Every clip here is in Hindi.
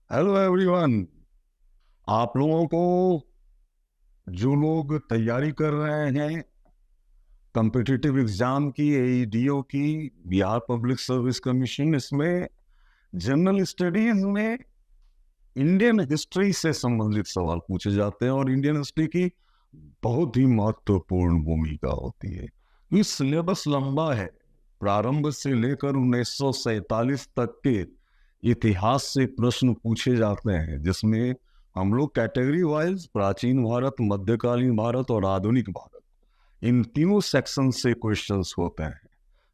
Hello everyone. आप लोगों को, जो लोग तैयारी कर रहे हैं कॉम्पिटिटिव एग्जाम की, एईडीओ की, बिहार पब्लिक सर्विस कमीशन, इसमें जनरल स्टडीज में इंडियन हिस्ट्री से संबंधित सवाल पूछे जाते हैं और इंडियन हिस्ट्री की बहुत ही महत्वपूर्ण भूमिका होती है। ये सिलेबस लंबा है। प्रारंभ से लेकर 1947 तक के इतिहास से प्रश्न पूछे जाते हैं, जिसमें हम लोग कैटेगरी वाइज प्राचीन भारत, मध्यकालीन भारत और आधुनिक भारत, इन तीनों सेक्शन से क्वेश्चंस होते हैं,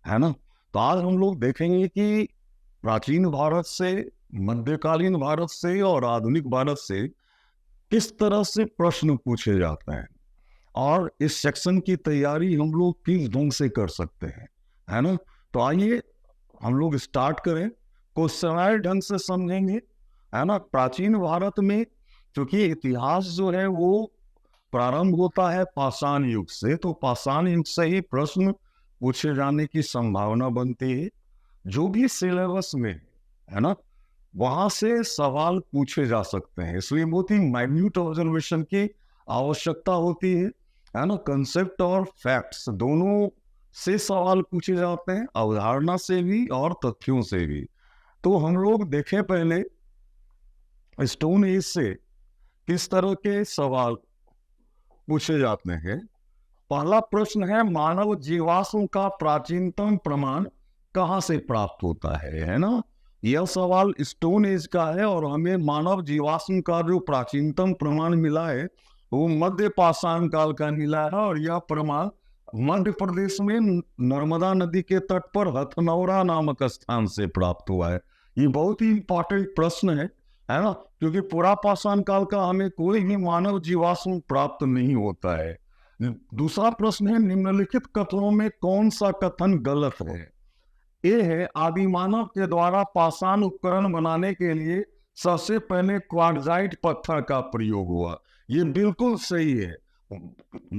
है ना। तो आज हम लोग देखेंगे कि प्राचीन भारत से, मध्यकालीन भारत से और आधुनिक भारत से किस तरह से प्रश्न पूछे जाते हैं और इस सेक्शन की तैयारी हम लोग किस ढंग से कर सकते हैं, है ना। तो आइए हम लोग स्टार्ट करें। क्वेश्चनरी ढंग से समझेंगे, है ना। प्राचीन भारत में क्योंकि इतिहास जो है वो प्रारंभ होता है पाषाण युग से, तो पाषाण युग से ही प्रश्न पूछे जाने की संभावना बनती है। जो भी सिलेबस में है ना, वहां से सवाल पूछे जा सकते हैं, इसलिए बहुत ही माइन्यूट ऑब्जर्वेशन की आवश्यकता होती है ना। कंसेप्ट और फैक्ट्स दोनों से सवाल पूछे जाते हैं, अवधारणा से भी और तथ्यों से भी। तो हम लोग देखें पहले स्टोन एज से किस तरह के सवाल पूछे जाते हैं। पहला प्रश्न है, मानव जीवाश्म का प्राचीनतम प्रमाण कहाँ से प्राप्त होता है ना। यह सवाल स्टोन एज का है और हमें मानव जीवाश्म का जो प्राचीनतम प्रमाण मिला है वो मध्य पाषाण काल का मिला है और यह प्रमाण मध्य प्रदेश में नर्मदा नदी के तट पर हथनौरा नामक स्थान से प्राप्त हुआ है। ये बहुत ही इंपॉर्टेंट प्रश्न है ना, क्योंकि पुरा पाषाण काल का हमें कोई भी मानव जीवाश्म प्राप्त नहीं होता है। दूसरा प्रश्न है, निम्नलिखित कथनों में कौन सा कथन गलत है। ये है, आदिमानव के द्वारा पाषाण उपकरण बनाने के लिए सबसे पहले क्वार्टजाइट पत्थर का प्रयोग हुआ। ये बिल्कुल सही है।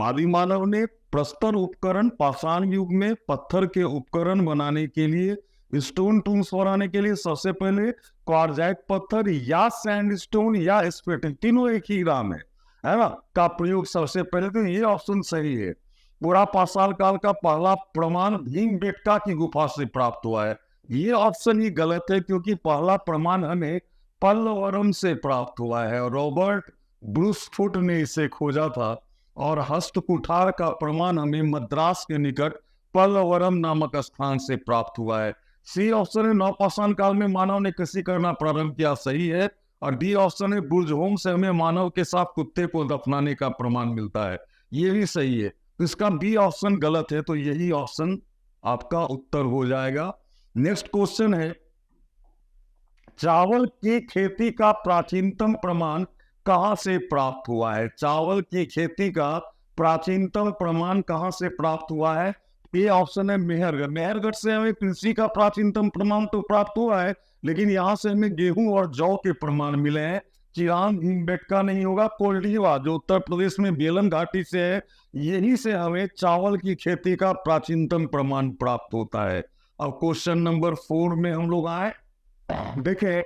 आदिमानव ने प्रस्तर उपकरण, पाषाण युग में पत्थर के उपकरण बनाने के लिए, स्टोन टूल्स बनाने के लिए सबसे पहले क्वार्टजाइट पत्थर या सैंडस्टोन या स्फटिक, तीनों एक ही नाम है ना, का प्रयोग सबसे पहले। तो ये ऑप्शन सही है। पूरा पाषाण काल का पहला प्रमाण भीमबेटका की गुफा से प्राप्त हुआ है। ये ऑप्शन ही गलत है, क्योंकि पहला प्रमाण हमें पल्लवरम से प्राप्त हुआ है। रॉबर्ट ब्रूसफुट ने इसे खोजा था और हस्तकुठार का प्रमाण हमें मद्रास के निकट पल्लवरम नामक स्थान से प्राप्त हुआ है। सी ऑप्शन है, नवपाषाण काल में मानव ने कृषि करना प्रारंभ किया, सही है। और डी ऑप्शन है, बुर्जहोम से हमें मानव के साथ कुत्ते को दफनाने का प्रमाण मिलता है, ये भी सही है। तो इसका बी ऑप्शन गलत है, तो यही ऑप्शन आपका उत्तर हो जाएगा। नेक्स्ट क्वेश्चन है, चावल की खेती का प्राचीनतम प्रमाण कहां से प्राप्त हुआ है। चावल की खेती का प्राचीनतम प्रमाण कहां से प्राप्त हुआ है। ये ऑप्शन है मेहरगढ़। मेहरगढ़ से हमें कृषि का प्राचीनतम प्रमाण तो प्राप्त हुआ है, लेकिन यहां से हमें गेहूं और जौ के प्रमाण मिले हैं। चिरांद भीमबेटका नहीं होगा। कोल्डिवा जो उत्तर प्रदेश में बेलन घाटी से है, यही से हमें चावल की खेती का प्राचीनतम प्रमाण प्राप्त होता है। अब क्वेश्चन नंबर 4 में हम लोग आए। देखें,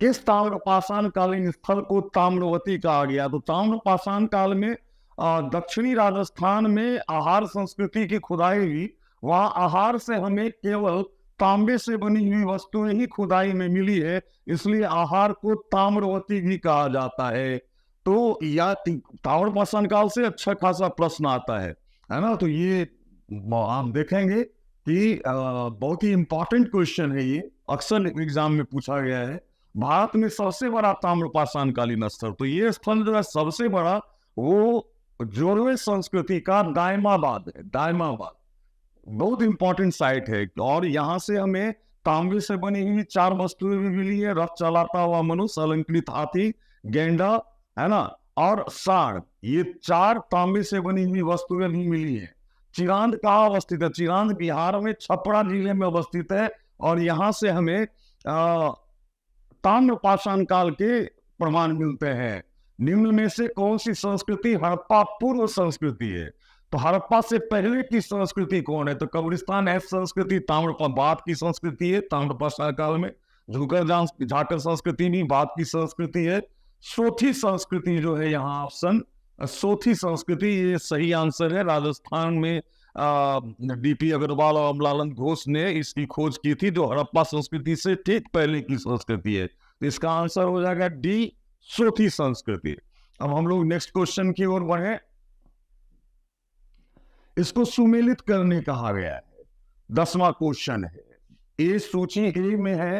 किस ताम्रपाषाण कालीन स्थल को ताम्रवती कहा गया। तो ताम्रपाषाण काल में दक्षिणी राजस्थान में आहार संस्कृति की खुदाई हुई। वहां आहार से हमें केवल तांबे से बनी हुई वस्तुएं ही खुदाई में मिली है, इसलिए आहार को ताम्रवती भी कहा जाता है। तो या ताम्रपाषाण काल से अच्छा खासा प्रश्न आता है ना। तो ये आप देखेंगे कि बहुत ही इंपॉर्टेंट क्वेश्चन है, ये अक्सर एग्जाम में पूछा गया है। भारत में सबसे बड़ा ताम्रपाषाण कालीन स्थल, तो ये स्थल जो है सबसे बड़ा, वो जोरवे संस्कृति का दायमाबाद है। दायमाबाद बहुत इंपॉर्टेंट साइट है और यहाँ से हमें तांबे से बनी हुई 4 वस्तुएं भी मिली है। रथ चलाता हुआ मनुष्य, अलंकृत हाथी, गेंडा, है ना, और सांड, ये 4 तांबे से बनी हुई वस्तुएं भी मिली है। चिरांद कहाँ अवस्थित है। चिरांद बिहार में छपरा जिले में अवस्थित है और यहाँ से हमें ताम्रपाषाण काल के प्रमाण मिलते हैं। निम्न में से कौन सी संस्कृति हड़प्पा पूर्व संस्कृति है। तो हड़प्पा से पहले की संस्कृति कौन है। तो कब्रिस्तान एफ संस्कृति ताम्रपाषाण बाद की संस्कृति है ताम्रपाषाण काल में। झुकर झाकर संस्कृति नहीं, बात की संस्कृति है। सोथी संस्कृति जो है यहाँ ऑप्शन सोथी संस्कृति ये सही आंसर है। राजस्थान में डीपी अग्रवाल और अमलानंद घोष ने इसकी खोज की थी, जो हड़प्पा संस्कृति से ठीक पहले की संस्कृति है। तो इसका आंसर हो जाएगा डी, सोथी संस्कृति। अब हम लोग नेक्स्ट क्वेश्चन की ओर बढ़े। इसको सुमेलित करने कहा गया है, 10वां क्वेश्चन है। ये सूची ए में है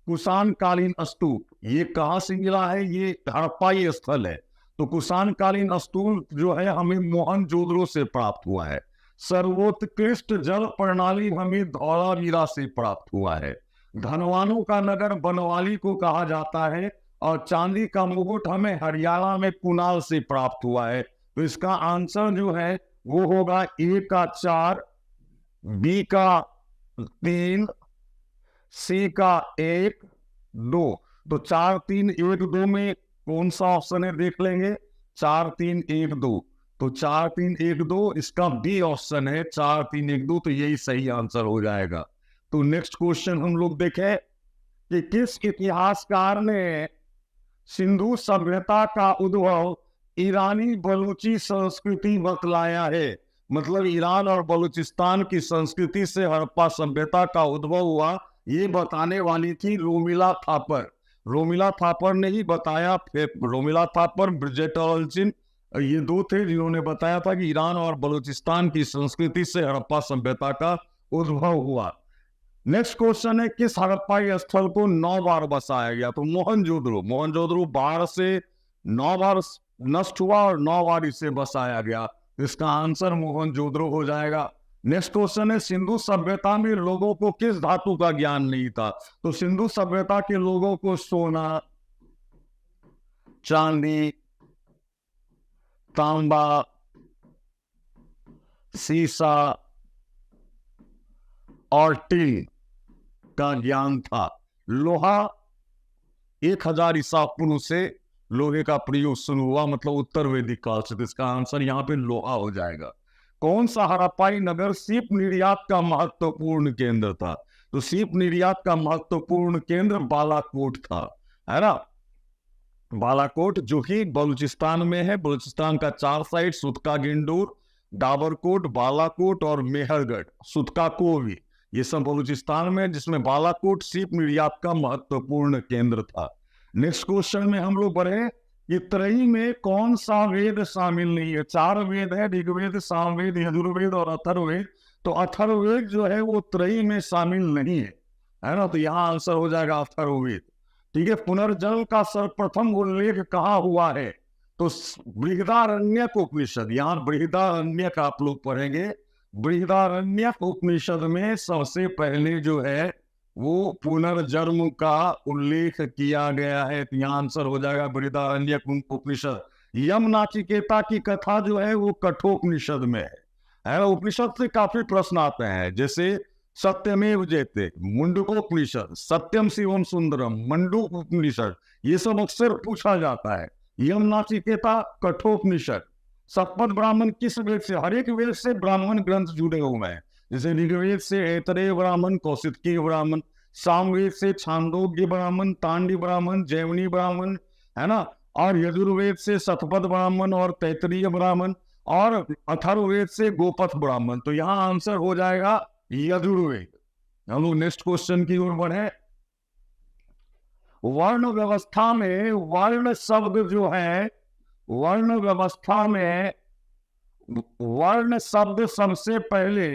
कुषाण कालीन स्तूप, ये कहां से मिला है? ये हड़प्पाई स्थल है। तो कुषाण कालीन स्तूप जो है हमें मोहनजोदड़ो से प्राप्त हुआ है। सर्वोत्कृष्ट जल प्रणाली हमें धौलावीरा से प्राप्त हुआ है। धनवानों का नगर बनवाली को कहा जाता है, और चांदी का मुकुट हमें हरियाणा में कुनाल से प्राप्त हुआ है। तो इसका आंसर जो है वो होगा ए का 4, बी का 3, सी का 1, 2। तो 4, 3, 1, 2 में कौन सा ऑप्शन है देख लेंगे। 4, 3, 1, 2। तो 4, 3, 1, 2 इसका बी ऑप्शन है, 4, 3, 1, 2। तो यही सही आंसर हो जाएगा। तो नेक्स्ट क्वेश्चन हम लोग देखें कि किस इतिहासकार ने सिंधु सभ्यता का उद्भव ईरानी बलूची संस्कृति बतलाया है? मतलब ईरान और बलूचिस्तान की संस्कृति से हड़प्पा सभ्यता का उद्भव हुआ, ये बताने वाली थी रोमिला थापर। रोमिला थापर ने ही बताया। रोमिला थापर, ब्रिजेट ऑल्चिन, ये दो थे जिन्होंने बताया था कि ईरान और बलूचिस्तान की संस्कृति से हड़प्पा सभ्यता का उद्भव हुआ। नेक्स्ट क्वेश्चन है किस हड़प्पाई स्थल को 9 बार बसाया गया? तो मोहनजोदड़ो। मोहनजोदड़ो बाढ़ से 9 बार नष्ट हुआ और 9 बार इसे बसाया गया। इसका आंसर मोहनजोदड़ो हो जाएगा। नेक्स्ट क्वेश्चन है सिंधु सभ्यता में लोगों को किस धातु का ज्ञान नहीं था? तो सिंधु सभ्यता के लोगों को सोना, चांदी, तांबा, सीसा और टीन का ज्ञान था। लोहा 1000 ईसा पूर्व से लोहे का प्रयोग शुरू हुआ, मतलब उत्तर वैदिक काल से। इसका आंसर यहाँ पे लोहा हो जाएगा। कौन सा हड़प्पाई नगर सीप निर्यात का महत्वपूर्ण केंद्र था? तो सीप निर्यात का महत्वपूर्ण केंद्र बालाकोट था, है ना। बालाकोट जो कि बलूचिस्तान में है। बलूचिस्तान का 4 साइड, सुतका गिंडूर, डाबरकोट, बालाकोट और मेहरगढ़, सुतका कोवी, ये सब बलूचिस्तान में, जिसमें बालाकोट सीप निर्यात का महत्वपूर्ण केंद्र था। नेक्स्ट क्वेश्चन में हम लोग बढ़े कि त्रयी में कौन सा वेद शामिल नहीं है? 4 वेद है, ऋग्वेद, सामवेद, यजुर्वेद और अथर्ववेद। तो अथर्ववेद जो है वो त्रयी में शामिल नहीं है ना। तो यहाँ आंसर हो जाएगा अथर्ववेद। ठीक है। पुनर्जन्म का सर्वप्रथम उल्लेख कहाँ हुआ है? तो बृहदारण्यक उपनिषद। यहाँ बृहदारण्यक आप लोग पढ़ेंगे। बृहदारण्यक उपनिषद में सबसे पहले जो है वो पुनर्जन्म का उल्लेख किया गया है। तो यहाँ आंसर हो जाएगा बृहदारण्यक उपनिषद। यम नाचिकेता की कथा जो है वो कठोपनिषद में है। उपनिषद से काफी प्रश्न आते हैं, जैसे सत्यमेव जयते, मुंडकोपनिषद, सत्यम शिवम सुंदरम, मंडूक उपनिषद, ये सब अक्सर पूछा जाता है। यम नाचिकेता कठोपनिषद। सतपथ ब्राह्मण किस वेद से? हर एक वेद से ब्राह्मण ग्रंथ जुड़े हुए हैं, जैसे ऋग्वेद से ऐतरेय ब्राह्मण, कौशिकी ब्राह्मण, सामवेद से छांदोग्य ब्राह्मण, तांडी ब्राह्मण, जैवनी ब्राह्मण, है ना। और यजुर्वेद से शतपथ ब्राह्मण और तैतरीय ब्राह्मण, और अथर्ववेद से गोपथ ब्राह्मण। तो यहाँ आंसर हो जाएगा यजुर्वेद। हम लोग नेक्स्ट क्वेश्चन की ओर बढ़े। वर्ण व्यवस्था में वर्ण शब्द जो है, वर्ण व्यवस्था में वर्ण शब्द सबसे पहले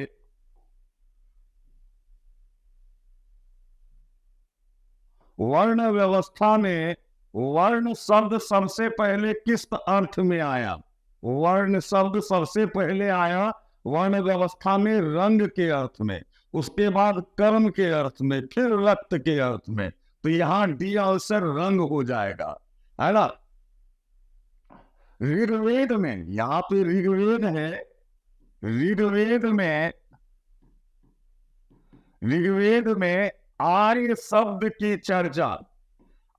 वर्ण व्यवस्था में वर्ण शब्द सबसे पहले किस अर्थ में आया? वर्ण शब्द सबसे पहले आया वर्ण व्यवस्था में रंग के अर्थ में, उसके बाद कर्म के अर्थ में, फिर रक्त के अर्थ में। तो यहां डी आंसर रंग हो जाएगा, है ना। ऋग्वेद में, यहां पे ऋग्वेद है, ऋग्वेद में आर्य शब्द की चर्चा,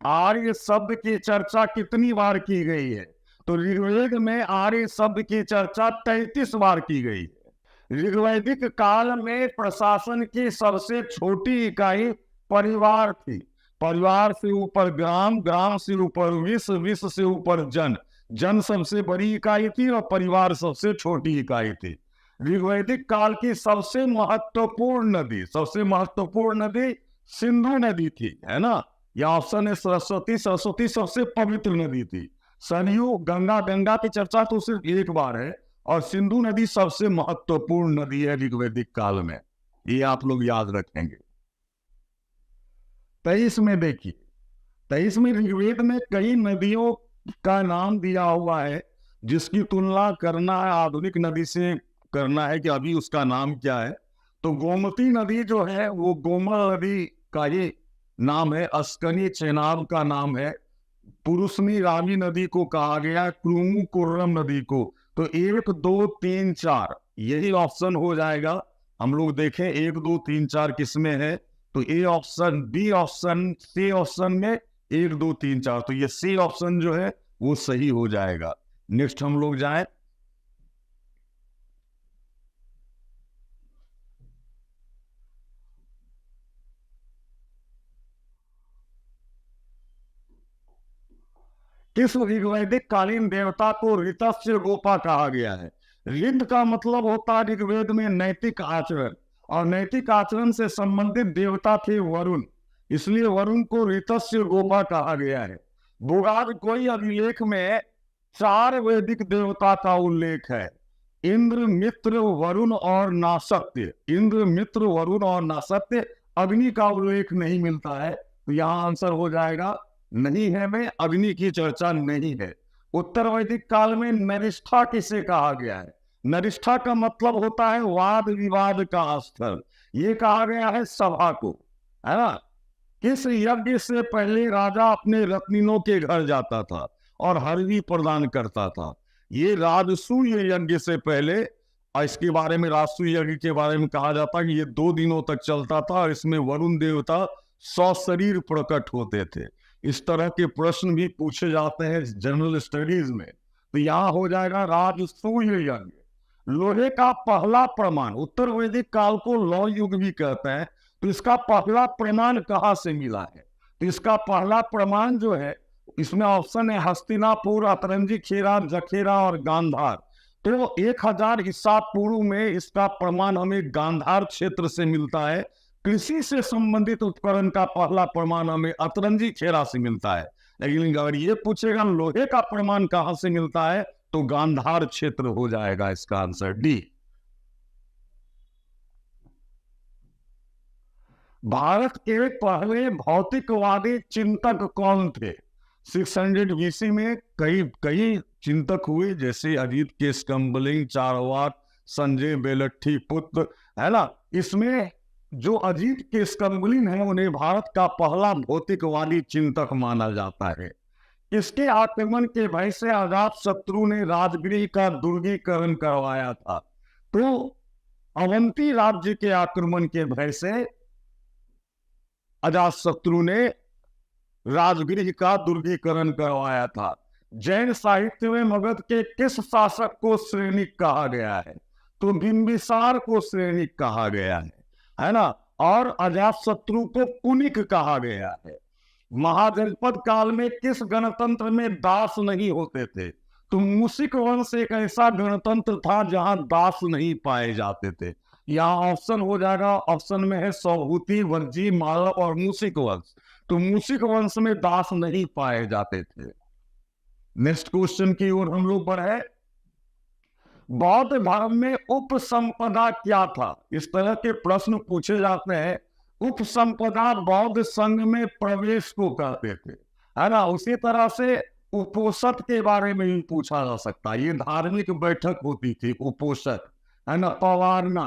आर्य शब्द की चर्चा कितनी बार की गई है? तो ऋग्वेद में आर्य शब्द की चर्चा 33 बार की गई है। ऋग्वैदिक काल में प्रशासन की सबसे छोटी इकाई परिवार थी। परिवार से ऊपर ग्राम, ग्राम से ऊपर विश्व, विश्व से ऊपर जन, जन सबसे बड़ी इकाई थी और परिवार सबसे छोटी इकाई थी। ऋग्वैदिक काल की सबसे महत्वपूर्ण नदी, सबसे महत्वपूर्ण नदी सिंधु नदी थी, है ना। यह ऑप्शन है सरस्वती। सरस्वती सबसे पवित्र नदी थी। सरयू, गंगा, गंगा की चर्चा तो सिर्फ एक बार है, और सिंधु नदी सबसे महत्वपूर्ण नदी है ऋग्वैदिक काल में। ये आप लोग याद रखेंगे। 23 में देखिए, 23 में ऋग्वेद में कई नदियों का नाम दिया हुआ है, जिसकी तुलना करना है आधुनिक नदी से, करना है कि अभी उसका नाम क्या है। तो गोमती नदी जो है वो गोमल नदी का ये नाम है। अस्कनी चेनाब का नाम है। पुरुषनी रावी नदी को कहा गया, क्रूमु कुर्रम नदी को। तो 1 2 3 4 यही ऑप्शन हो जाएगा। हम लोग देखें 1 2 3 4 किसमें है, तो A option, B option, C option में 1 2 3 4, तो ये सी ऑप्शन जो है वो सही हो जाएगा। नेक्स्ट हम लोग जाएं। किस ऋग्वैदिक कालीन देवता को ऋतस्य गोपा कहा गया है? ऋत का मतलब होता है ऋग्वेद में नैतिक आचरण, और नैतिक आचरण से संबंधित देवता थे वरुण, इसलिए वरुण को ऋतस्य गोपा कहा गया है। बुगाद कोई अभिलेख में 4 वैदिक देवता का उल्लेख है। इंद्र, मित्र, वरुण और नासत्य। इंद्र, मित्र, वरुण और नासत्य। अग्नि का उल्लेख नहीं मिलता है, तो यहाँ आंसर हो जाएगा नहीं है में, अग्नि की चर्चा नहीं है। उत्तर वैदिक काल में नरिष्ठा किसे कहा गया है? नरिष्ठा का मतलब होता है वाद विवाद का स्थल। ये कहा गया है सभा को, है ना। किस यज्ञ से पहले राजा अपने रत्निनों के घर जाता था और हरवी प्रदान करता था? ये राजसूय यज्ञ से पहले, और इसके बारे में, राजसूय यज्ञ के बारे में कहा जाता है कि ये 2 दिनों तक चलता था और इसमें वरुण देवता सशरीर प्रकट होते थे। इस तरह के प्रश्न भी पूछे जाते हैं जनरल स्टडीज में। तो यहां हो जाएगा राजसूय यज्ञ। लोहे का पहला प्रमाण, उत्तर वैदिक काल को लौह युग भी कहते हैं, तो इसका पहला प्रमाण कहां से मिला है? तो इसका पहला प्रमाण जो है, इसमें ऑप्शन है हस्तिनापुर, अतरंजी खेरा, जखेरा और गांधार। तो 1000 ईसा पूर्व में इसका प्रमाण हमें गांधार क्षेत्र से मिलता है। कृषि से संबंधित उपकरण का पहला प्रमाण हमें अतरंजी खेरा से मिलता है। लेकिन अगर ये पूछेगा लोहे का प्रमाण कहां से मिलता है, तो गांधार क्षेत्र हो जाएगा इसका आंसर डी। भारत के पहले भौतिकवादी चिंतक कौन थे? 600 बीसी में कई चिंतक हुए, जैसे अजीत के स्कम्बलिंग, चारवाक, संजय बेलट्ठी पुत्र, है ना। इसमें जो अजीत के स्कम्बलिंग है उन्हें भारत का पहला भौतिकवादी चिंतक माना जाता है। इसके आक्रमण के भय से अजात शत्रु ने राजगृह का दुर्गीकरण करवाया था। तो अवंती राज्य के आक्रमण के भय से अजात शत्रु ने राजगृह का दुर्गीकरण करवाया था। जैन साहित्य में मगध के किस शासक को श्रेणिक कहा गया है? तो बिंबिसार को श्रेणिक कहा गया है ना। और अजात शत्रु को कुनिक कहा गया है। महाजनपद काल में किस गणतंत्र में दास नहीं होते थे? तो मूसिक वंश एक ऐसा गणतंत्र था जहां दास नहीं पाए जाते थे। यहाँ ऑप्शन हो जाएगा, ऑप्शन में है सौभूति, वर्जी, मालव और मूसिक वंश। तो मूसिक वंश में दास नहीं पाए जाते थे। नेक्स्ट क्वेश्चन की ओर हम लोग बढ़े। बौद्ध धर्म में उपसंपदा क्या था? इस तरह के प्रश्न पूछे जाते हैं। उपसंपदा बौद्ध संघ में प्रवेश को कहते थे, है ना। उसी तरह से उपोषद के बारे में भी पूछा जा सकता है। ये धार्मिक बैठक होती थी, उपोषद, है ना। पवारना,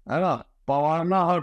है ना। पवारना हर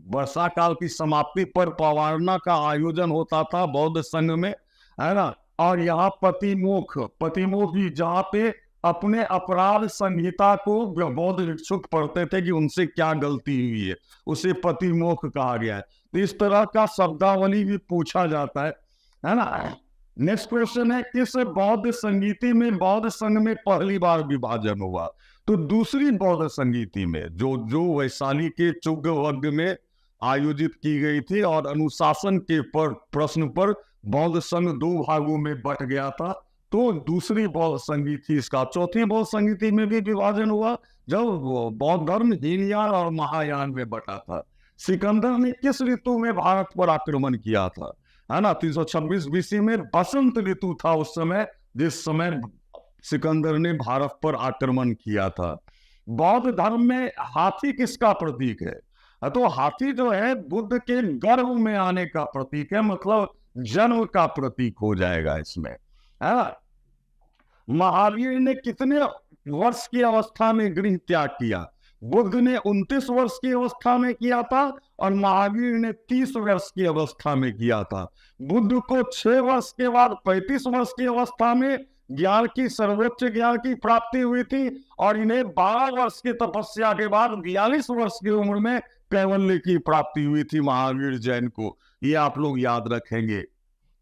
वर्षा काल की समाप्ति पर पवारना का आयोजन होता था बौद्ध संघ में, है ना। और यहाँ पतिमोक्ष, पतिमोक्ष भी, जहाँ पे अपने अपराध संहिता को बौद्ध भिक्षुक पढ़ते थे कि उनसे क्या गलती हुई है, उसे पतिमोक्ष कहा गया है। तो इस तरह का शब्दावली भी पूछा जाता है ना। नेक्स्ट क्वेश्चन है, किस बौद्ध संगीति में बौद्ध संघ में पहली बार विभाजन हुआ? तो दूसरी बौद्ध संगीति में, जो वैशाली के चुग वर्ग में आयोजित की गई थी और अनुशासन के प्रश्न पर बौद्ध संघ दो भागों में बट गया था। तो दूसरी बौद्ध संगीति इसका, चौथी बौद्ध संगीति में भी विभाजन हुआ जब बौद्ध धर्म हीनयान और महायान में बटा था। सिकंदर ने किस ऋतु में भारत पर आक्रमण किया था? है ना, 326 बीसी में बसंत ऋतु था उस समय, जिस समय सिकंदर ने भारत पर आक्रमण किया था। बौद्ध धर्म में हाथी किसका प्रतीक है? तो हाथी जो है बुद्ध के गर्भ में आने का प्रतीक है, मतलब जन्म का प्रतीक हो जाएगा इसमें, है ना। महावीर ने कितने वर्ष की अवस्था में गृह त्याग किया? बुद्ध ने 29 वर्ष की अवस्था में किया था और महावीर ने 30 वर्ष की अवस्था में किया था। बुद्ध को 6 वर्ष के बाद 35 वर्ष की अवस्था में ज्ञान की, सर्वोच्च ज्ञान की प्राप्ति हुई थी और इन्हें 12 वर्ष की तपस्या के बाद 42 वर्ष की उम्र में कैवल्य की प्राप्ति हुई थी महावीर जैन को। ये आप लोग याद रखेंगे।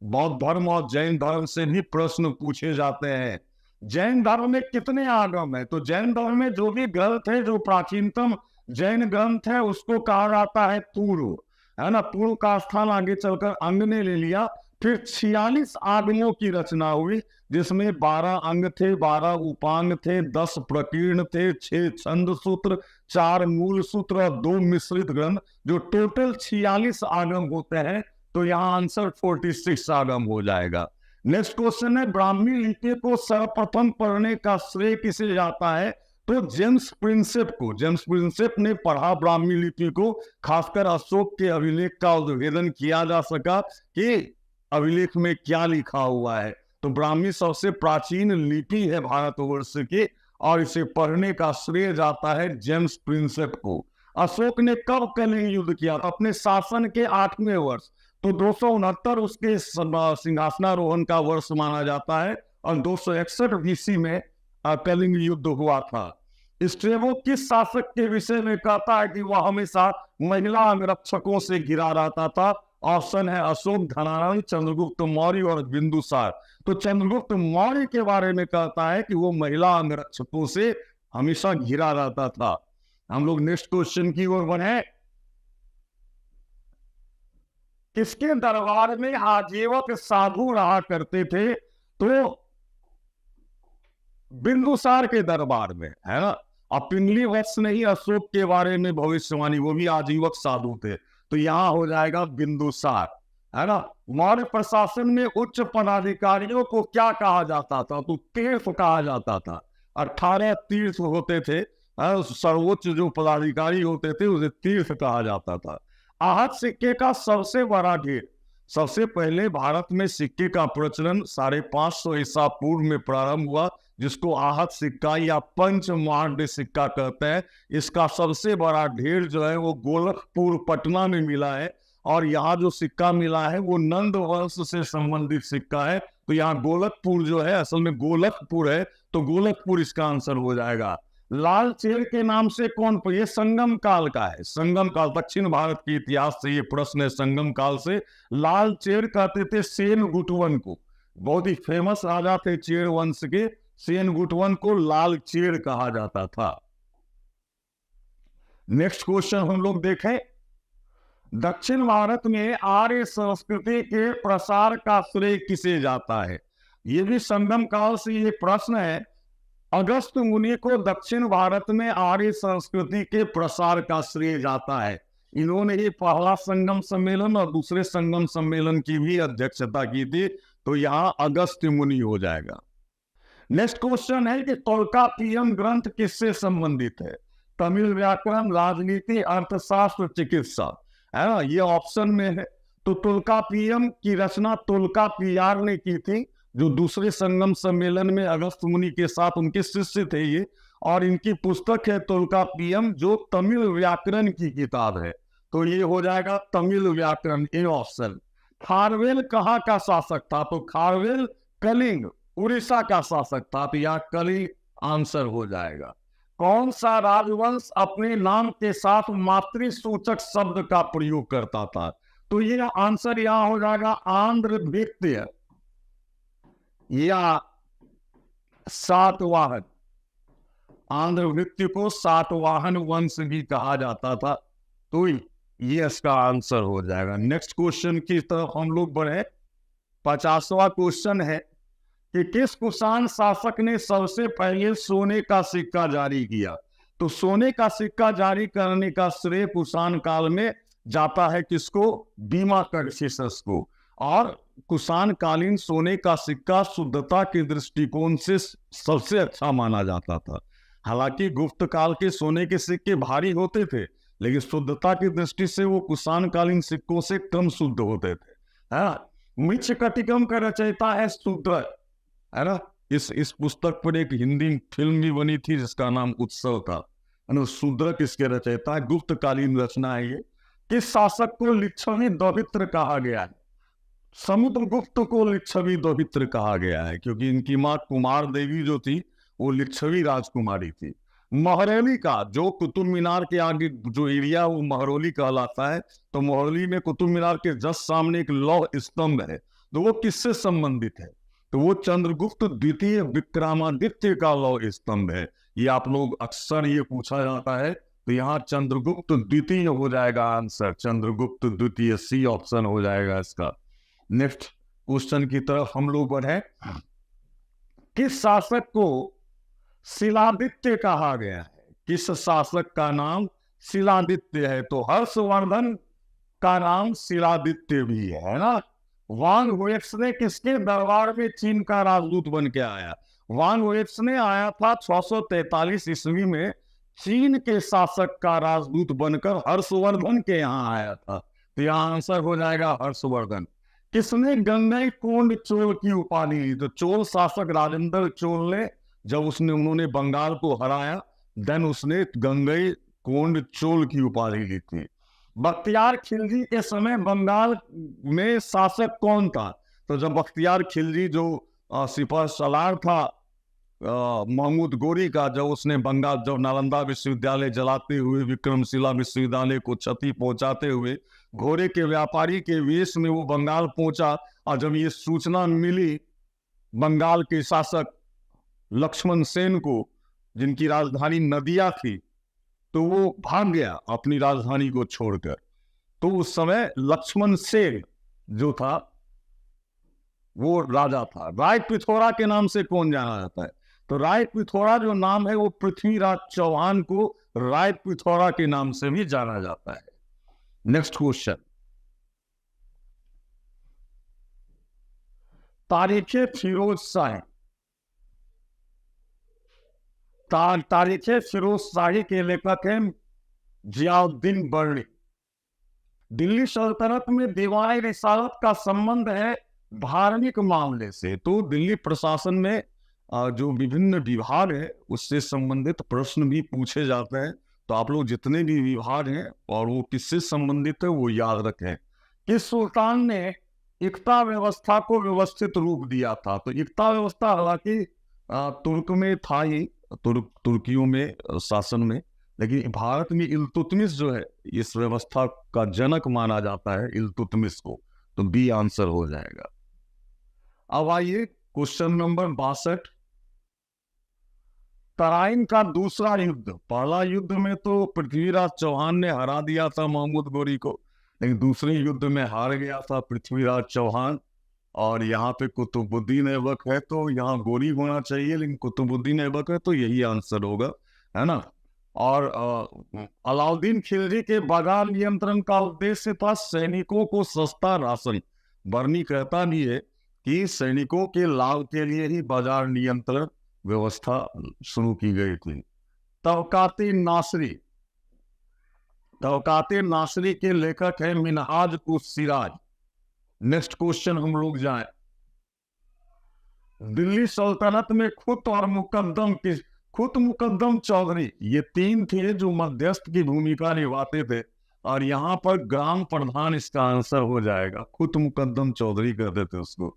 बौद्ध धर्म और जैन धर्म से भी प्रश्न पूछे जाते हैं। जैन धर्म में कितने आगम है? तो जैन धर्म में जो भी ग्रंथ है, जो प्राचीनतम जैन ग्रंथ है, उसको कहा जाता है पूर्व, है ना। पूर्व का स्थान आगे चलकर अंग ने ले लिया। फिर 46 आगमों की रचना हुई, जिसमें 12 अंग थे, 12 उपांग थे, 10 प्रकीर्ण थे, 6 छंद सूत्र, 4 मूल सूत्र और 2 मिश्रित ग्रंथ, जो टोटल 46 आगम होते हैं। तो यहाँ आंसर 46 आगम हो जाएगा। नेक्स्ट क्वेश्चन है, ब्राह्मी लिपि को सर्वप्रथम पढ़ने का श्रेय किसे जाता है? तो जेम्स प्रिंसेप को। जेम्स प्रिंसेप ने पढ़ा ब्राह्मी लिपि को, खासकर अशोक के अभिलेख का उद्भेदन किया जा सका कि अभिलेख में क्या लिखा हुआ है। तो ब्राह्मी सबसे प्राचीन लिपि है भारतवर्ष की और इसे पढ़ने का श्रेय जाता है जेम्स प्रिंसेप को। अशोक ने कब कलिंग युद्ध किया था? अपने शासन के 8वें वर्ष। तो 269 उसके सिंहासनारोहण का वर्ष माना जाता है और 261 बीसी में कलिंग युद्ध हुआ था। स्ट्रेबो किस शासक के विषय में कहता है कि वह हमेशा महिला अंगरक्षकों से घिरा रहता था? ऑप्शन है अशोक, धनानंद, चंद्रगुप्त मौर्य और बिंदुसार। तो चंद्रगुप्त मौर्य के बारे में कहता है कि वो महिला अंगरक्षकों से हमेशा घिरा रहता था। हम लोग नेक्स्ट क्वेश्चन की ओर बढ़े। किसके दरबार में आजीवक साधु रहा करते थे? तो बिंदुसार के दरबार में, है ना। अब पिंगली वत्स नहीं, अशोक के बारे में भविष्यवाणी, वो भी आजीवक साधु थे। तो यहां हो जाएगा बिंदुसार, है ना। मौर्य प्रशासन में उच्च पदाधिकारियों को क्या कहा जाता था? तो तीर्थ कहा जाता था। 18 तीर्थ होते थे, सर्वोच्च जो पदाधिकारी होते थे उसे तीर्थ कहा जाता था। आहत सिक्के का सबसे बड़ा ढेर। सबसे पहले भारत में सिक्के का प्रचलन 550 ईसा पूर्व में प्रारंभ हुआ, जिसको आहत सिक्का या पंचमांड सिक्का कहते हैं। इसका सबसे बड़ा ढेर जो है वो गोलकपुर पटना में मिला है और यहाँ जो सिक्का मिला है वो नंद वंश से संबंधित सिक्का है। तो यहाँ गोलकपुर जो है असल में गोलकपुर है, तो गोलकपुर इसका आंसर हो जाएगा। लाल चेर के नाम से कौन, ये संगम काल का है। संगम काल, दक्षिण भारत के इतिहास से ये प्रश्न है। संगम काल से लाल चेर कहते थे सेन गुटवन को, बहुत ही फेमस राजा थे चेर वंश के। सेन गुटवन को लाल चेर कहा जाता था। नेक्स्ट क्वेश्चन हम लोग देखें, दक्षिण भारत में आर्य संस्कृति के प्रसार का श्रेय किसे जाता है? ये भी संगम काल से ये प्रश्न है। अगस्त मुनि को दक्षिण भारत में आर्य संस्कृति के प्रसार का श्रेय जाता है। इन्होंने ये पहला संगम सम्मेलन और दूसरे संगम सम्मेलन की भी अध्यक्षता की थी। तो यहाँ अगस्त मुनि हो जाएगा। नेक्स्ट क्वेश्चन है कि तोल्काप्पियम ग्रंथ किससे संबंधित है? तमिल व्याकरण, राजनीति, अर्थशास्त्र, चिकित्सा, है ना। ये ऑप्शन में है। तो तोल्काप्पियम की रचना तोल्काप्पियार ने की थी, जो दूसरे संगम सम्मेलन में अगस्त मुनि के साथ उनके शिष्य थे ये। और इनकी पुस्तक है तोल्काप्पियम, जो तमिल व्याकरण की किताब है। तो ये हो जाएगा तमिल व्याकरण, ए ऑप्शन। खारवेल कहाँ का शासक था? तो खारवेल कलिंग, उड़ीसा का शासक था। तो यहाँ कलिंग आंसर हो जाएगा। कौन सा राजवंश अपने नाम के साथ मातृसूचक शब्द का प्रयोग करता था? तो ये आंसर यहां हो जाएगा आंध्रभृत्य या सातवाहन। आंध्रभृत्य को सातवाहन वंश भी कहा जाता था। तो ये इसका आंसर हो जाएगा। नेक्स्ट क्वेश्चन की तरफ हम लोग बढ़े। 50वां क्वेश्चन है कि किस कुषाण शासक ने सबसे पहले सोने का सिक्का जारी किया? तो सोने का सिक्का जारी करने का श्रेय कुषाण काल में जाता है किसको? बीमाकर्षिसस को। और कुषाण कालीन सोने का सिक्का शुद्धता के दृष्टिकोण से सबसे अच्छा माना जाता था। हालांकि गुप्त काल के सोने के सिक्के भारी होते थे, लेकिन शुद्धता की दृष्टि से वो कुषाण कालीन सिक्कों से कम शुद्ध होते थे। हाँ, मृच्छकटिकम का रचयिता है शूद्र, है ना। इस पुस्तक पर एक हिंदी फिल्म भी बनी थी जिसका नाम उत्सव था, है ना। शूद्र किसके रचयिता है? गुप्त कालीन रचना है ये। किस शासक को लिच्छवी दौहित्र कहा गया है? समुद्रगुप्त को लिच्छवी दौहित्र कहा गया है, क्योंकि इनकी मां कुमार देवी जो थी वो लिच्छवी राजकुमारी थी। महरौली का जो कुतुब मीनार के आगे जो एरिया वो महरौली कहलाता है, तो महरौली में कुतुब मीनार के जस्ट सामने एक लौह स्तंभ है, तो वो किससे संबंधित है? तो वो चंद्रगुप्त द्वितीय विक्रमादित्य का लौह स्तंभ है। ये आप लोग अक्सर ये पूछा जाता है, तो यहाँ चंद्रगुप्त द्वितीय हो जाएगा आंसर। चंद्रगुप्त द्वितीय, सी ऑप्शन हो जाएगा इसका। नेक्स्ट क्वेश्चन की तरफ हम लोग बढ़े। किस शासक को शिलादित्य कहा गया है? किस शासक का नाम शिलादित्य है? तो हर्षवर्धन का नाम शिलादित्य भी है ना। वांग हुएक्स ने किसके दरबार में चीन का राजदूत बन के आया? वांग हुएक्स ने आया था 643 ईस्वी में चीन के शासक का राजदूत बनकर हर्षवर्धन के यहाँ आया था। तो यहाँ आंसर हो जाएगा हर्षवर्धन। किसने गंगई कोंड चोल की उपाधि ली? तो चोल शासक राजेंद्र चोल ने, जब उन्होंने बंगाल को हराया, देन उसने गंगई कोंड चोल की उपाधि ली थी। बख्तियार खिलजी के समय बंगाल में शासक कौन था? तो जब बख्तियार खिलजी जो सिपह सलार था महमूद गोरी का, जब उसने बंगाल, जब नालंदा विश्वविद्यालय जलाते हुए, विक्रमशिला विश्वविद्यालय को क्षति पहुंचाते हुए घोड़े के व्यापारी के वेश में वो बंगाल पहुंचा, और जब ये सूचना मिली बंगाल के शासक लक्ष्मण सेन को, जिनकी राजधानी नदिया थी, तो वो भाग गया अपनी राजधानी को छोड़कर। तो उस समय लक्ष्मण सेन जो था वो राजा था। राय पिथौरा के नाम से कौन जाना जाता है? तो राय पिथौरा जो नाम है वो पृथ्वीराज चौहान को राय पिथौरा के नाम से भी जाना जाता है। नेक्स्ट क्वेश्चन, तारीखे फिरोज शाही। तारीखे फिरोज शाही के लेखक हैं जियाउद्दीन बर्नी। दिल्ली सल्तनत में दीवान रिसालत का संबंध है धार्मिक मामले से। तो दिल्ली प्रशासन में जो विभिन्न विभाग है उससे संबंधित प्रश्न भी पूछे जाते हैं। तो आप लोग जितने भी विभाग हैं और वो किससे संबंधित है वो याद रखें। किस सुल्तान ने इक्ता व्यवस्था को व्यवस्थित रूप दिया था? तो इक्ता व्यवस्था हालांकि तुर्क में था ही, तुर्कियों में शासन में, लेकिन भारत में इल्तुतमिश जो है इस व्यवस्था का जनक माना जाता है, इल्तुतमिश को। तो बी आंसर हो जाएगा। अब आइए क्वेश्चन नंबर 62। तराइन का दूसरा युद्ध, पहला युद्ध में तो पृथ्वीराज चौहान ने हरा दिया था महमूद गोरी को, लेकिन दूसरे युद्ध में हार गया था पृथ्वीराज चौहान। और यहाँ पे कुतुबुद्दीन ऐबक है, तो यहाँ गोरी होना चाहिए, लेकिन कुतुबुद्दीन ऐबक है तो यही आंसर होगा, है ना। और अलाउद्दीन खिलजी के बाजार नियंत्रण का उद्देश्य था सैनिकों को सस्ता राशन। बर्नी कहता भी है कि सैनिकों के लाभ के लिए ही बाजार नियंत्रण व्यवस्था शुरू की गई थी। तवकाते नासरी, तवकाते नासरी के लेखक है मिनहाज उस सिराज। नेक्स्ट क्वेश्चन हम लोग जाएं। दिल्ली सल्तनत में खुत और मुकद्दम किस, खुत मुकद्दम चौधरी, ये तीन थे जो मध्यस्थ की भूमिका निभाते थे, और यहाँ पर ग्राम प्रधान इसका आंसर हो जाएगा। खुत मुकद्दम चौधरी कहते थे उसको।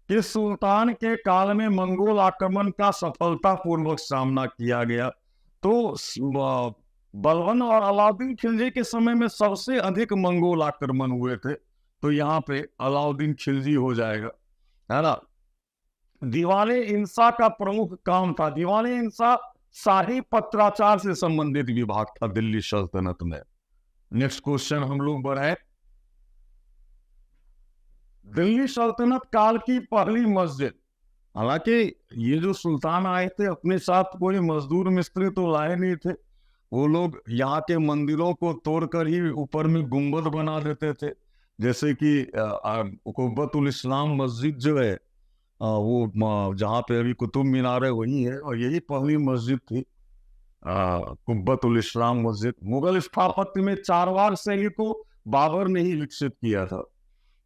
किस सुल्तान के काल में मंगोल आक्रमण का सफलतापूर्वक सामना किया गया? तो बलबन और अलाउद्दीन खिलजी के समय में सबसे अधिक मंगोल आक्रमण हुए थे, तो यहाँ पे अलाउद्दीन खिलजी हो जाएगा, है ना। दीवाने इंसा का प्रमुख काम था, दीवाने इंसा शाही पत्राचार से संबंधित विभाग था दिल्ली सल्तनत में। नेक्स्ट क्वेश्चन हम लोग बढ़े। दिल्ली सल्तनत काल की पहली मस्जिद। हालांकि ये जो सुल्तान आए थे अपने साथ कोई मजदूर मिस्त्री तो लाए नहीं थे, वो लोग यहाँ के मंदिरों को तोड़कर ही ऊपर में गुंबद बना देते थे। जैसे कि कुब्बतुल इस्लाम मस्जिद जो है, जहाँ पे अभी कुतुब मीनार है वही है, और यही पहली मस्जिद थी कुब्बतुल इस्लाम मस्जिद। मुगल स्थापत्य में चारवार शैली को बाबर ने ही विकसित किया था।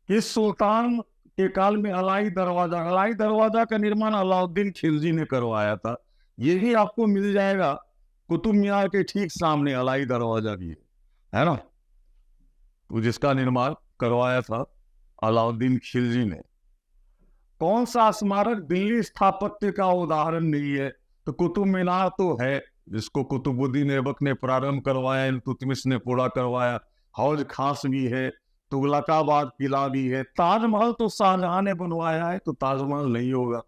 किस सुल्तान के काल में अलाई दरवाजा का निर्माण अलाउद्दीन खिलजी ने करवाया था? ये भी आपको मिल जाएगा कुतुब मीनार के ठीक सामने अलाई दरवाजा भी है ना, तो जिसका निर्माण करवाया था अलाउद्दीन खिलजी ने। कौन सा स्मारक दिल्ली स्थापत्य का उदाहरण नहीं है? तो कुतुब मीनार तो है, जिसको कुतुबुद्दीन ऐबक ने प्रारंभ करवाया, इल्तुतमिश ने पूरा करवाया। हौज खास भी है, तुगलकाबाद किला भी है। ताजमहल तो शाहजहां ने बनवाया है, तो ताजमहल नहीं होगा।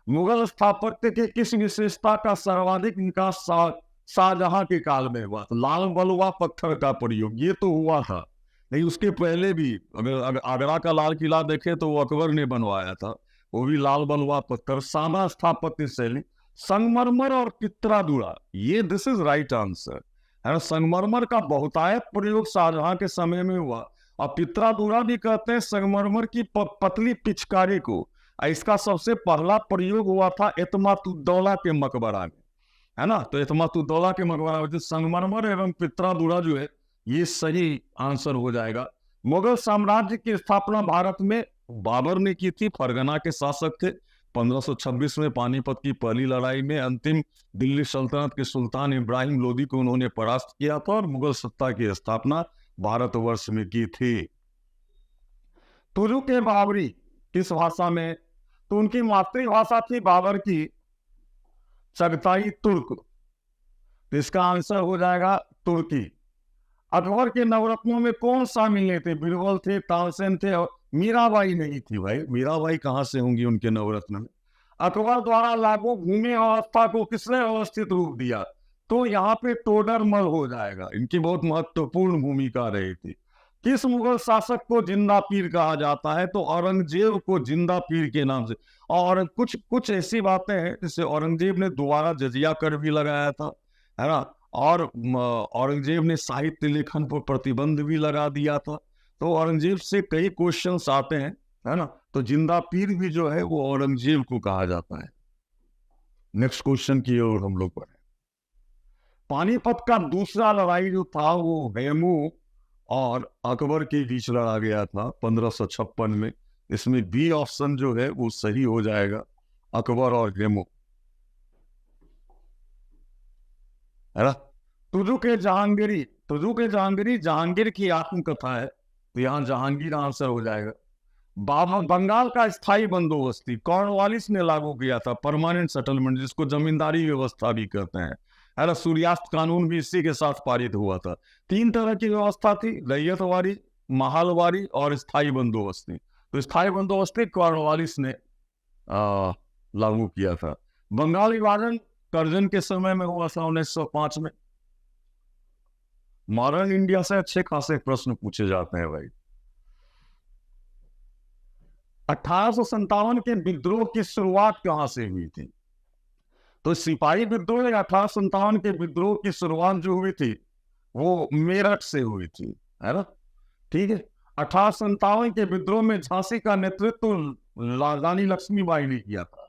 मुगल स्थापत्य के किस विशेषता का सर्वाधिक विकास शाहजहां के काल में हुआ? तो लाल बलुआ पत्थर का प्रयोग, ये तो हुआ था, नहीं उसके पहले भी अगर आगरा का लाल किला देखे तो वो अकबर ने बनवाया था, वो भी लाल बलुआ पत्थर। सादा स्थापत्य शैली, संगमरमर और पित्रादुरा, ये दिस इज राइट आंसर है ना। संगमरमर का बहुतायत प्रयोग शाहजहां के समय में हुआ, और पित्रादुरा भी कहते हैं संगमरमर की पतली पिचकारी को। इसका सबसे पहला प्रयोग हुआ था एतमातुद्दौला के मकबरा में, है ना। तो एतमातुद्दौला के मकबरा में संगमरमर एवं पित्रादुरा जो है, ये सही आंसर हो जाएगा। मुगल साम्राज्य की स्थापना भारत में बाबर ने की थी, फरगना के शासक थे। 1526 में पानीपत की पहली लड़ाई में अंतिम दिल्ली सल्तनत के सुल्तान इब्राहिम लोदी को उन्होंने परास्त किया था और मुगल सत्ता की स्थापना भारतवर्ष में की थी। तुर्क के बाबरी किस भाषा में? तो उनकी मातृभाषा थी बाबर की चगताई तुर्क, तो इसका आंसर हो जाएगा तुर्की। अकबर के नवरत्नों में कौन शामिल नहीं थे? बीरबल थे, तानसेन थे, और मीराबाई नहीं थी। भाई मीराबाई कहां से होंगी उनके नवरत्न में? अकबर द्वारा लागू भूमि अवस्था को किसने व्यवस्थित रूप दिया? तो यहाँ पे टोडरमल हो जाएगा, इनकी बहुत महत्वपूर्ण भूमिका रही थी। किस मुगल शासक को जिंदा पीर कहा जाता है? तो औरंगजेब को जिंदा पीर के नाम से। और कुछ ऐसी बातें हैं, जैसे औरंगजेब ने दोबारा जजिया कर भी लगाया था, है ना, और औरंगजेब ने साहित्य लेखन पर प्रतिबंध भी लगा दिया था। तो औरंगजेब से कई क्वेश्चंस आते हैं, है ना। तो जिंदा पीर भी जो है वो औरंगजेब को कहा जाता है। नेक्स्ट क्वेश्चन की ओर हम लोग बढ़े। पानीपत का दूसरा लड़ाई जो था वो हेमू और अकबर के बीच लड़ा गया था 1556 में। इसमें बी ऑप्शन जो है वो सही हो जाएगा, अकबर और हेमू, है ना। तुजुक जहांगीरी जहांगीर की आत्मकथा है, तो यहाँ जहांगीर आंसर हो जाएगा। बंगाल का स्थायी बंदोबस्ती कॉर्नवालिस ने लागू किया था, परमानेंट सेटलमेंट, जिसको जमींदारी व्यवस्था भी कहते हैं, है ना। सूर्यास्त कानून भी इसी के साथ पारित हुआ था। 3 तरह की व्यवस्था थी, रैयतवारी, महालवारी और स्थायी बंदोबस्ती। तो स्थायी बंदोबस्ती कॉर्नवालिस ने लागू किया था। बंगाल विभाजन कर्जन के समय में हुआ था 1905 में। मॉडर्न इंडिया से अच्छे खासे प्रश्न पूछे जाते हैं भाई। 1857 के विद्रोह की शुरुआत कहां से हुई थी? तो सिपाही विद्रोह या 1857 के विद्रोह की शुरुआत जो हुई थी वो मेरठ से हुई थी, है ना। ठीक है, 1857 के विद्रोह में झांसी का नेतृत्व रानी लक्ष्मीबाई ने किया था।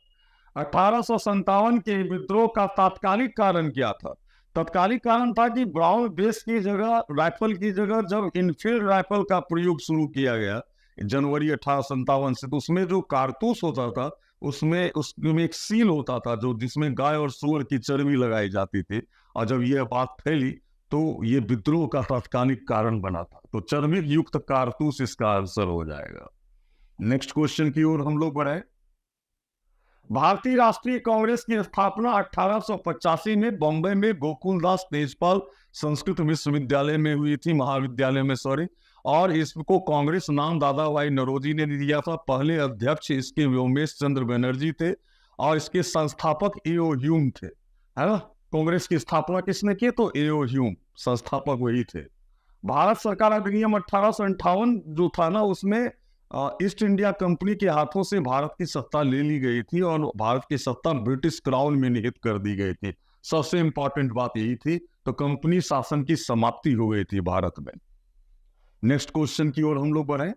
1857 के विद्रोह का तात्कालिक कारण क्या था? तत्कालिक कारण था कि ब्राउन बेस की जगह, राइफल की जगह जब इनफील्ड राइफल का प्रयोग शुरू किया गया जनवरी 1857 से, तो उसमें जो कारतूस होता था उसमें एक सील होता था जो जिसमें गाय और सूअर की चर्बी लगाई जाती थी। और जब यह बात फैली तो ये विद्रोह का तात्कालिक कारण बना था। तो चर्बी युक्त कारतूस इसका आंसर हो जाएगा। नेक्स्ट क्वेश्चन की ओर हम लोग बढ़े। भारतीय राष्ट्रीय कांग्रेस की स्थापना 1885 में बॉम्बे में गोकुलदास तेजपाल संस्कृत विश्वविद्यालय में हुई थी, महाविद्यालय में सॉरी। और इसको कांग्रेस नाम दादा भाई नौरोजी ने दिया था। पहले अध्यक्ष इसके व्योमेश चंद्र बनर्जी थे और इसके संस्थापक एओ ह्यूम थे, है ना। कांग्रेस की स्थापना किसने की? तो एओ ह्यूम संस्थापक वही थे। भारत सरकार अधिनियम 1858 जो था ना, उसमें ईस्ट इंडिया कंपनी के हाथों से भारत की सत्ता ले ली गई थी और भारत की सत्ता ब्रिटिश क्राउन में निहित कर दी गई थी। सबसे इंपॉर्टेंट बात यही थी। तो कंपनी शासन की समाप्ति हो गई थी भारत में। नेक्स्ट क्वेश्चन की ओर हम लोग बढ़े।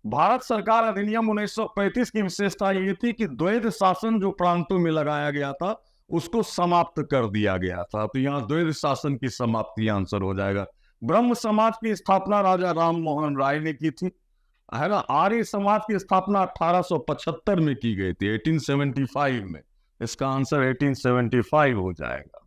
भारत सरकार अधिनियम 1935 की विशेषता ये थी कि द्वैध शासन जो प्रांतों में लगाया गया था उसको समाप्त कर दिया गया था। तो यहाँ द्वैध शासन की समाप्ति आंसर हो जाएगा। ब्रह्म समाज की स्थापना राजा राम मोहन राय ने की थी, है ना। आर्य समाज की स्थापना 1875 में की गई थी, 1875 में। इसका आंसर 1875 हो जाएगा।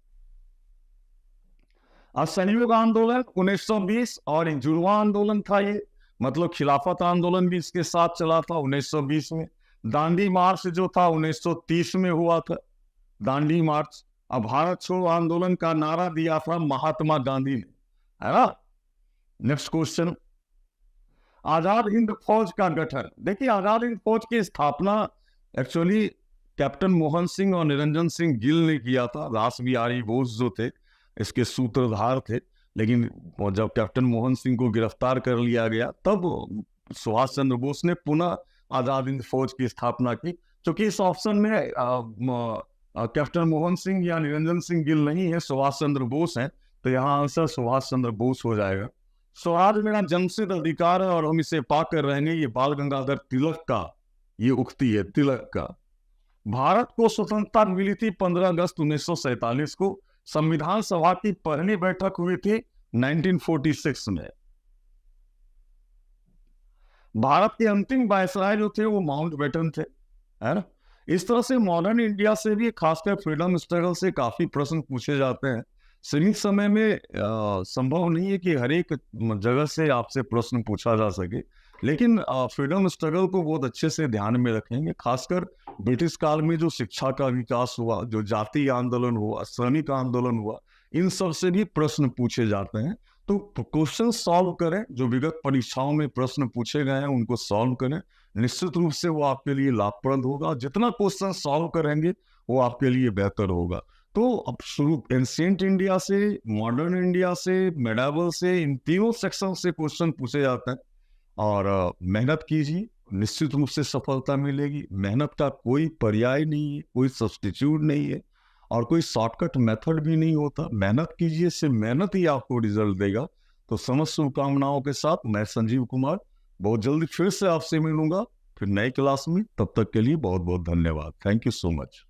असहयोग आंदोलन 1920 और जुड़वा आंदोलन था ये, मतलब खिलाफत आंदोलन भी इसके साथ चला था 1920 में। दांडी मार्च जो था 1930 में हुआ था, दांडी मार्च। अब भारत छोड़ो आंदोलन का नारा दिया था महात्मा गांधी ने, है ना। नेक्स्ट क्वेश्चन, आजाद हिंद फौज का गठन। देखिए, आजाद हिंद फौज की स्थापना एक्चुअली कैप्टन मोहन सिंह और निरंजन सिंह गिल ने किया था। रास बिहारी बोस जो थे इसके सूत्रधार थे, लेकिन जब कैप्टन मोहन सिंह को गिरफ्तार कर लिया गया तब सुभाष चंद्र बोस ने पुनः आजाद हिंद फौज की स्थापना की। क्योंकि इस ऑप्शन में कैप्टन मोहन सिंह या निरंजन सिंह गिल नहीं है, सुभाष चंद्र बोस हैं। तो यहाँ आंसर सुभाष चंद्र बोस हो जाएगा। स्वराज मेरा जन्मसिद्ध अधिकार है और हम इसे पाकर रहेंगे, ये बाल गंगाधर तिलक का ये उक्ति है, तिलक का। भारत को स्वतंत्रता मिली थी 15 अगस्त 1947 को। संविधान सभा की पहली बैठक हुई थी 1946 में। भारत के अंतिम वायसराय जो थे वो माउंटबेटन थे, है ना। इस तरह से मॉडर्न इंडिया से भी, खासकर फ्रीडम स्ट्रगल से काफी प्रश्न पूछे जाते हैं। सीमित समय में संभव नहीं है कि हर एक जगह से आपसे प्रश्न पूछा जा सके, लेकिन फ्रीडम स्ट्रगल को बहुत अच्छे से ध्यान में रखेंगे। खासकर ब्रिटिश काल में जो शिक्षा का विकास हुआ, जो जातीय आंदोलन हुआ, श्रमिक आंदोलन हुआ, इन सब से भी प्रश्न पूछे जाते हैं। तो क्वेश्चन सॉल्व करें, जो विगत परीक्षाओं में प्रश्न पूछे गए हैं उनको सॉल्व करें। निश्चित रूप से वो आपके लिए लाभप्रद होगा। जितना क्वेश्चन सॉल्व करेंगे वो आपके लिए बेहतर होगा। तो अब शुरू एंशिएंट इंडिया से, मॉडर्न इंडिया से, मेडावल से, इन तीनों सेक्शन से क्वेश्चन पूछे जाते हैं। और मेहनत कीजिए, निश्चित रूप से सफलता मिलेगी। मेहनत का कोई पर्याय नहीं है, कोई सब्स्टिट्यूट नहीं है और कोई शॉर्टकट मेथड भी नहीं होता। मेहनत कीजिए, सिर्फ मेहनत ही आपको रिजल्ट देगा। तो समस्त शुभकामनाओं के साथ मैं संजीव कुमार बहुत जल्दी फिर से आपसे मिलूंगा, फिर नई क्लास में। तब तक के लिए बहुत बहुत धन्यवाद। Thank you so much.